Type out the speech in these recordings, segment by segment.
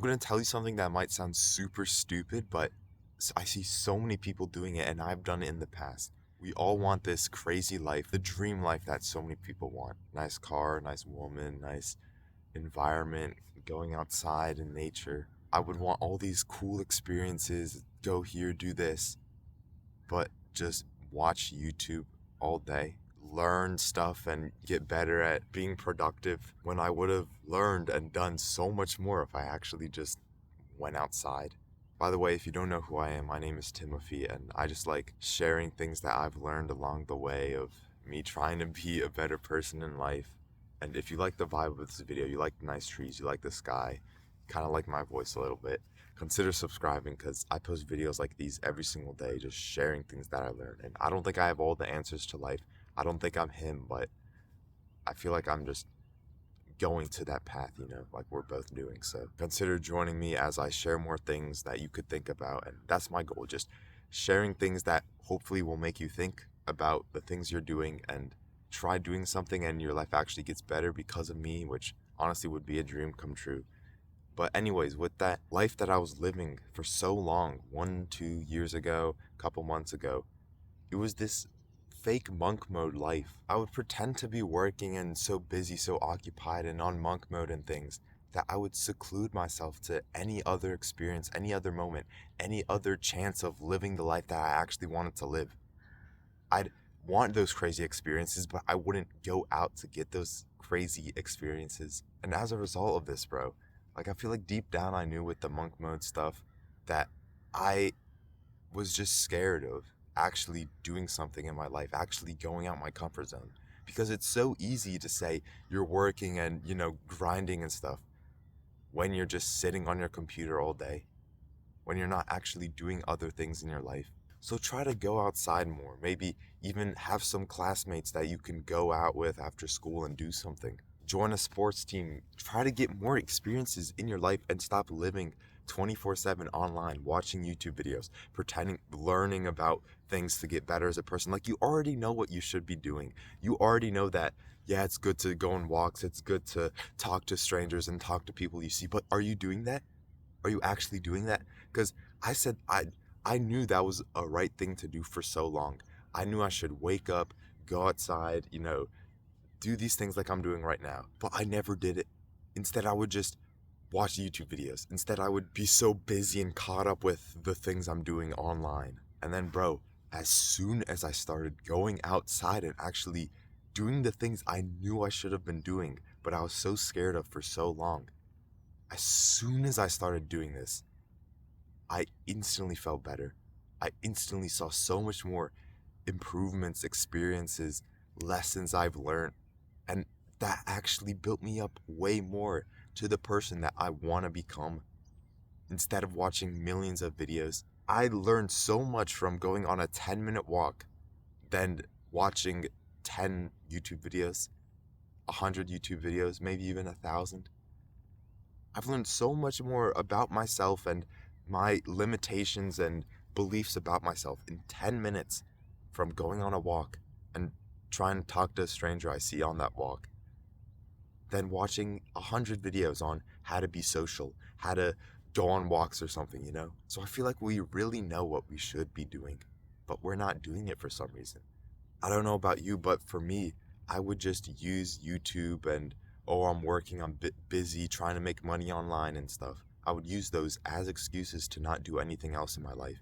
going to tell you something that might sound super stupid, but I see so many people doing it, and I've done it in the past. We all want this crazy life, the dream life that so many people want. Nice car, nice woman, nice environment, going outside in nature. I would want all these cool experiences, go here, do this, but just watch YouTube all day, learn stuff, and get better at being productive when I would have learned and done so much more if I actually just went outside. By the way, if you don't know who I am, my name is Timothy, and I just like sharing things that I've learned along the way of me trying to be a better person in life. And if you like the vibe of this video, you like the nice trees, you like the sky, kind of like my voice a little bit, consider subscribing because I post videos like these every single day, just sharing things that I learned. And I don't think I have all the answers to life. I don't think I'm him, but I feel like I'm just going to that path, like we're both doing. So consider joining me as I share more things that you could think about. And that's my goal, just sharing things that hopefully will make you think about the things you're doing and try doing something and your life actually gets better because of me, which honestly would be a dream come true. But anyways, with that life that I was living for so long, 1, 2 years ago, a couple months ago, it was this fake monk mode life. I would pretend to be working and so busy, so occupied and on monk mode and things that I would seclude myself to any other experience, any other moment, any other chance of living the life that I actually wanted to live. I'd want those crazy experiences, but I wouldn't go out to get those crazy experiences. And as a result of this, bro, like I feel like deep down I knew with the monk mode stuff that I was just scared of actually doing something in my life, actually going out my comfort zone. Because it's so easy to say you're working and, grinding and stuff when you're just sitting on your computer all day, when you're not actually doing other things in your life. So try to go outside more. Maybe even have some classmates that you can go out with after school and do something. Join a sports team. Try to get more experiences in your life and stop living 24/7 online, watching YouTube videos, pretending, learning about things to get better as a person. Like you already know what you should be doing. You already know that, yeah, it's good to go on walks. It's good to talk to strangers and talk to people you see. But are you doing that? Are you actually doing that? Because I said I knew that was a right thing to do for so long. I knew I should wake up, go outside, do these things like I'm doing right now. But I never did it. Instead, I would just watch YouTube videos. Instead, I would be so busy and caught up with the things I'm doing online. And then, bro, as soon as I started going outside and actually doing the things I knew I should have been doing, but I was so scared of for so long, as soon as I started doing this, I instantly felt better. I instantly saw so much more improvements, experiences, lessons I've learned. And that actually built me up way more to the person that I want to become. Instead of watching millions of videos, I learned so much from going on a 10-minute walk than watching 10 YouTube videos, 100 YouTube videos, maybe even 1,000. I've learned so much more about myself and my limitations and beliefs about myself in 10 minutes from going on a walk and trying to talk to a stranger I see on that walk than watching 100 videos on how to be social, how to go on walks or something. So I feel like we really know what we should be doing, but we're not doing it for some reason. I don't know about you, but for me, I would just use YouTube and, oh, I'm working, I'm busy trying to make money online and stuff. I would use those as excuses to not do anything else in my life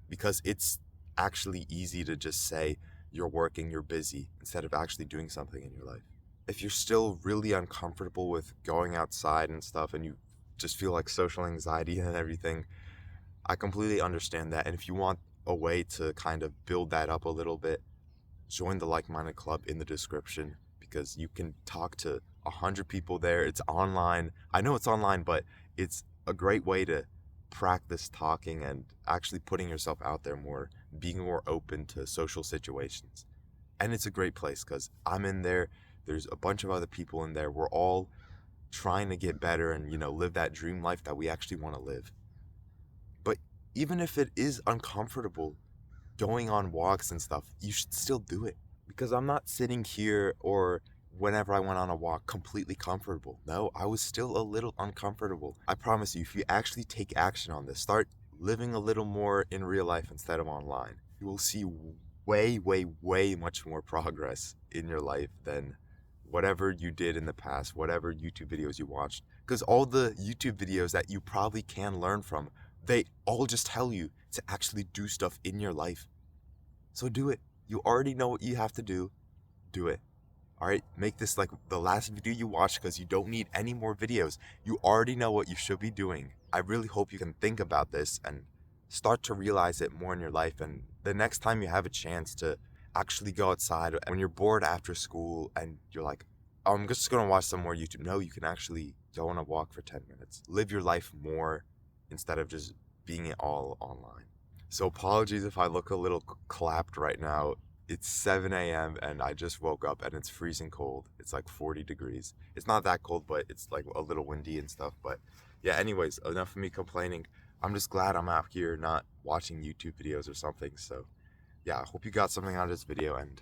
because it's actually easy to just say you're working, you're busy, instead of actually doing something in your life. If you're still really uncomfortable with going outside and stuff and you just feel like social anxiety and everything, I completely understand that. And if you want a way to kind of build that up a little bit, join the like-minded club in the description because you can talk to 100 people there. It's online. I know it's online, but it's a great way to practice talking and actually putting yourself out there more, being more open to social situations. And it's a great place because I'm in there. There's a bunch of other people in there. We're all trying to get better and, live that dream life that we actually want to live. But even if it is uncomfortable, going on walks and stuff, you should still do it because I'm not sitting here or whenever I went on a walk completely comfortable. No, I was still a little uncomfortable. I promise you, if you actually take action on this, start living a little more in real life instead of online, you will see way, way, way much more progress in your life than whatever you did in the past, whatever YouTube videos you watched. Because all the YouTube videos that you probably can learn from, they all just tell you to actually do stuff in your life. So do it. You already know what you have to do. Do it. All right, make this like the last video you watch because you don't need any more videos. You already know what you should be doing. I really hope you can think about this and start to realize it more in your life. And the next time you have a chance to actually go outside, when you're bored after school and you're like, oh, I'm just going to watch some more YouTube. No, you can actually go on a walk for 10 minutes. Live your life more instead of just being it all online. So apologies if I look a little clapped right now. It's 7 a.m. and I just woke up and it's freezing cold. It's like 40 degrees. It's not that cold, but it's like a little windy and stuff. But yeah, anyways, enough of me complaining. I'm just glad I'm out here not watching YouTube videos or something. So yeah, I hope you got something out of this video and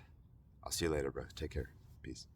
I'll see you later, bro. Take care. Peace.